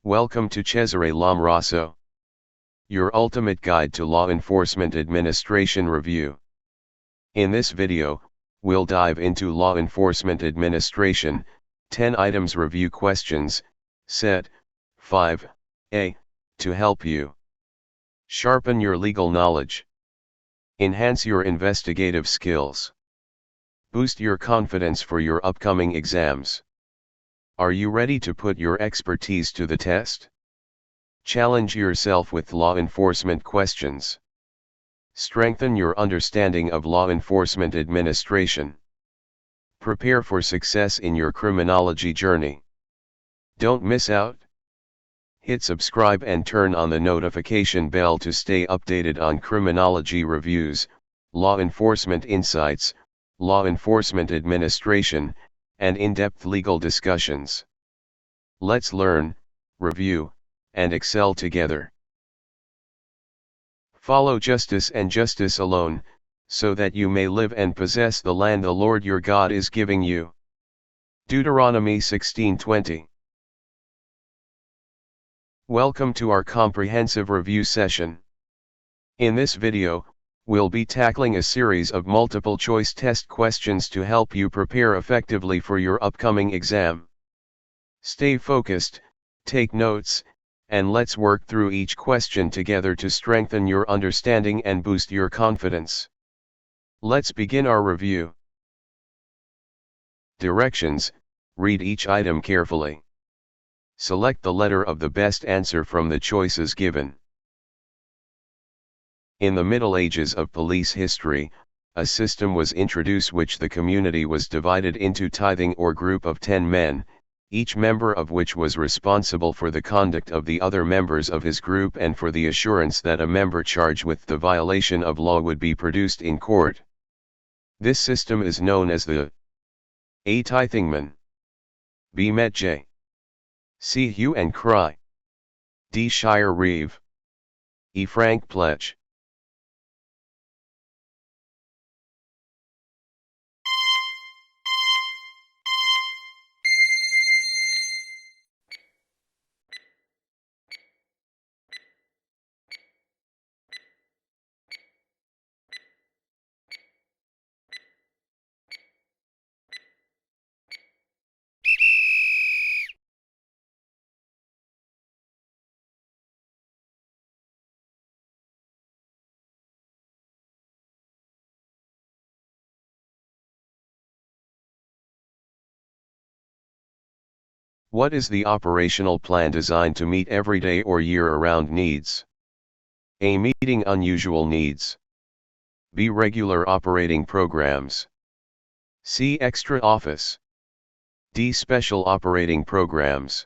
Welcome to Cesare Lomraso, your ultimate guide to law enforcement administration review. In this video, we'll dive into law enforcement administration, 10 items review questions, set 5A, to help you sharpen your legal knowledge, enhance your investigative skills, boost your confidence for your upcoming exams. Are you ready to put your expertise to the test? Challenge yourself with law enforcement questions. Strengthen your understanding of law enforcement administration. Prepare for success in your criminology journey. Don't miss out. Hit subscribe and turn on the notification bell to stay updated on criminology reviews, law enforcement insights, law enforcement administration, and in-depth legal discussions. Let's learn, review, and excel together. Follow justice and justice alone, so that you may live and possess the land the Lord your God is giving you. Deuteronomy 16:20. Welcome to our comprehensive review session. In this video, we'll be tackling a series of multiple choice test questions to help you prepare effectively for your upcoming exam. Stay focused, take notes, and let's work through each question together to strengthen your understanding and boost your confidence. Let's begin our review. Directions: read each item carefully. Select the letter of the best answer from the choices given. In the Middle Ages of police history, a system was introduced which the community was divided into tithing or group of 10 men, each member of which was responsible for the conduct of the other members of his group and for the assurance that a member charged with the violation of law would be produced in court. This system is known as the A. Tithingman, B. Metge, C. Hue and Cry, D. Shire Reeve, E. Frank Pledge. What is the operational plan designed to meet everyday or year-round needs? A. Meeting unusual needs. B. Regular operating programs. C. Extra office. D. Special operating programs.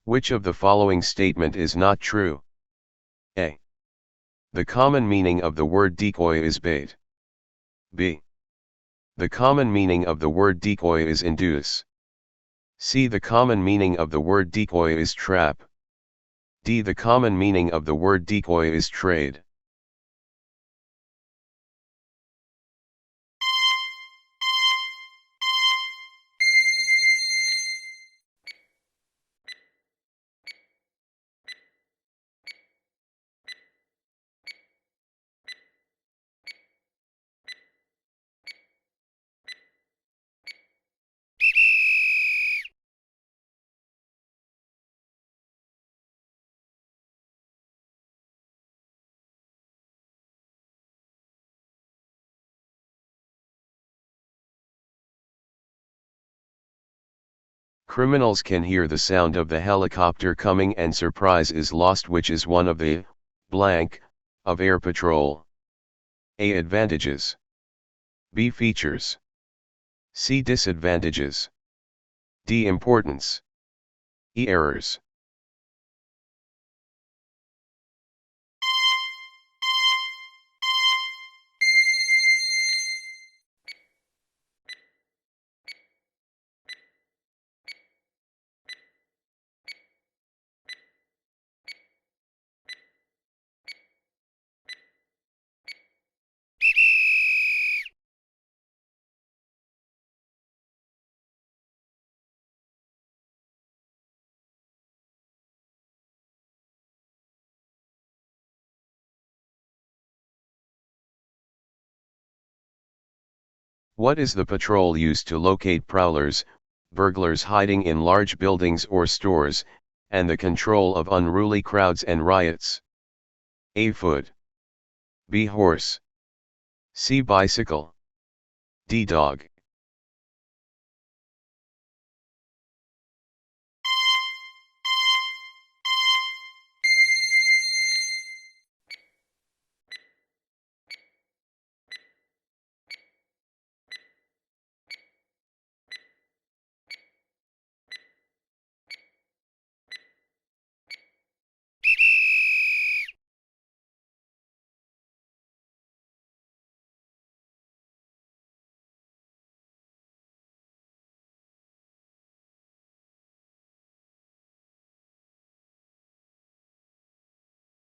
Which of the following statement is not true? A. The common meaning of the word decoy is bait. B. The common meaning of the word decoy is induce. C. The common meaning of the word decoy is trap. D. The common meaning of the word decoy is trade. Criminals can hear the sound of the helicopter coming and surprise is lost, which is one of the blank of air patrol. A. Advantages. B. Features. C. Disadvantages. D. Importance. E. Errors. What is the patrol used to locate prowlers, burglars hiding in large buildings or stores, and the control of unruly crowds and riots? A. Foot. B. Horse. C. Bicycle. D. Dog.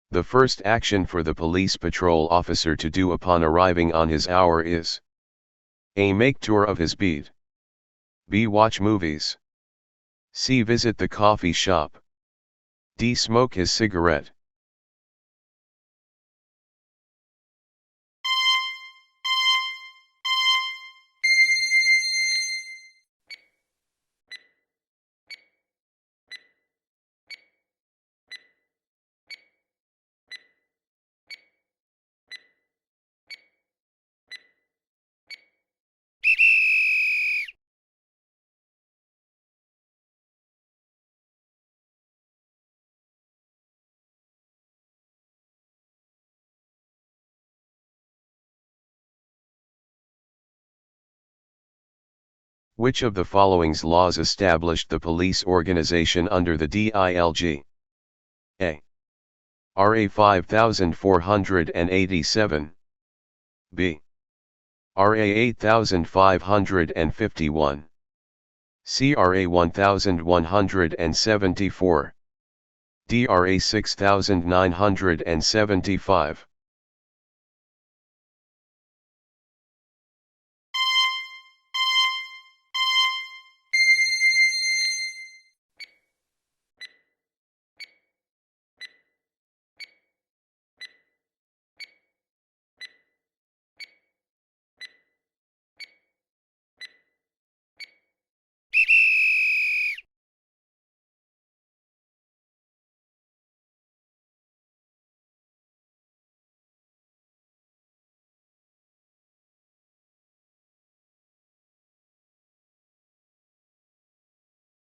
The first action for the police patrol officer to do upon arriving on his hour is: A. Make tour of his beat. B. Watch movies. C. Visit the coffee shop. D. Smoke his cigarette. Which of the following's laws established the police organization under the DILG? A. RA 5487. B. RA 8551. C. RA 1174. D. RA 6975.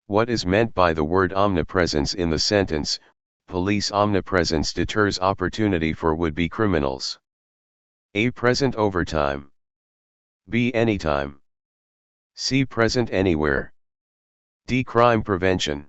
What is meant by the word omnipresence in the sentence, police omnipresence deters opportunity for would-be criminals? A. Present overtime. B. Anytime. C. Present anywhere. D. Crime prevention.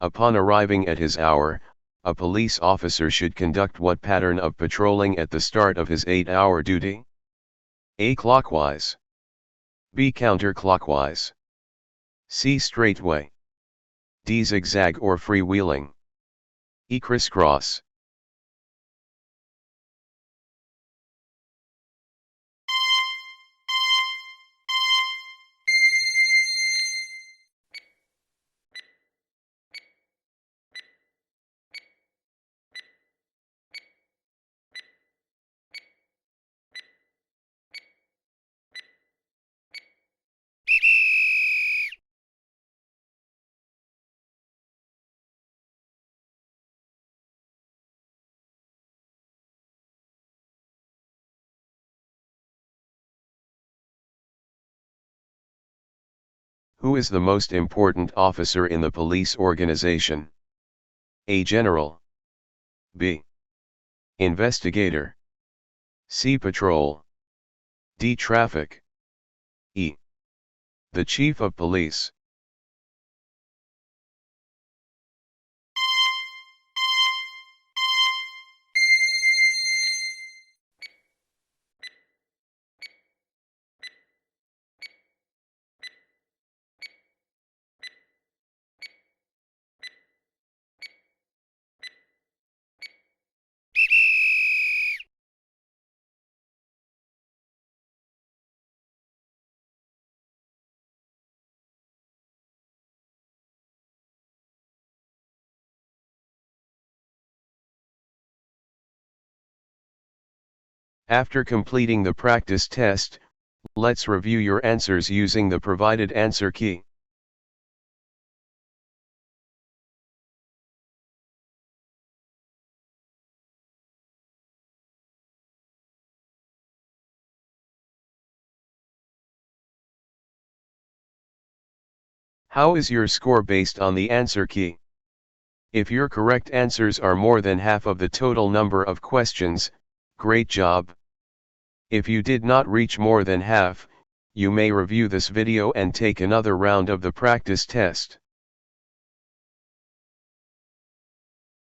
Upon arriving at his hour, a police officer should conduct what pattern of patrolling at the start of his 8-hour duty? A. Clockwise. B. Counterclockwise. C. Straightway. D. Zigzag or freewheeling. E. Crisscross. Who is the most important officer in the police organization? A. General. B. Investigator. C. Patrol. D. Traffic. E. The Chief of Police. After completing the practice test, let's review your answers using the provided answer key. How is your score based on the answer key? If your correct answers are more than half of the total number of questions, great job. If you did not reach more than half, you may review this video and take another round of the practice test.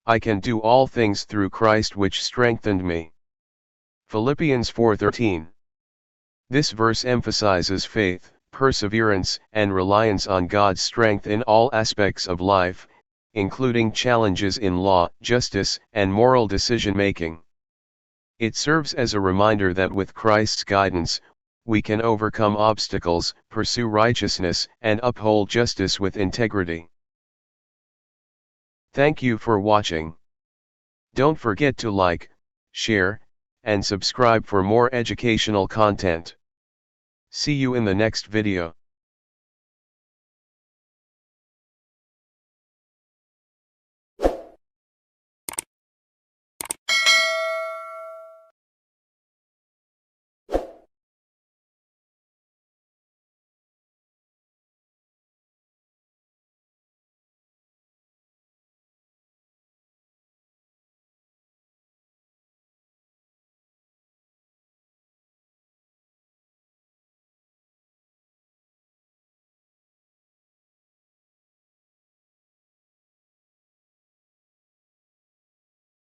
I can do all things through Christ which strengthened me. Philippians 4:13. This verse emphasizes faith, perseverance, and reliance on God's strength in all aspects of life, including challenges in law, justice, and moral decision-making. It serves as a reminder that with Christ's guidance, we can overcome obstacles, pursue righteousness, and uphold justice with integrity. Thank you for watching. Don't forget to like, share, and subscribe for more educational content. See you in the next video.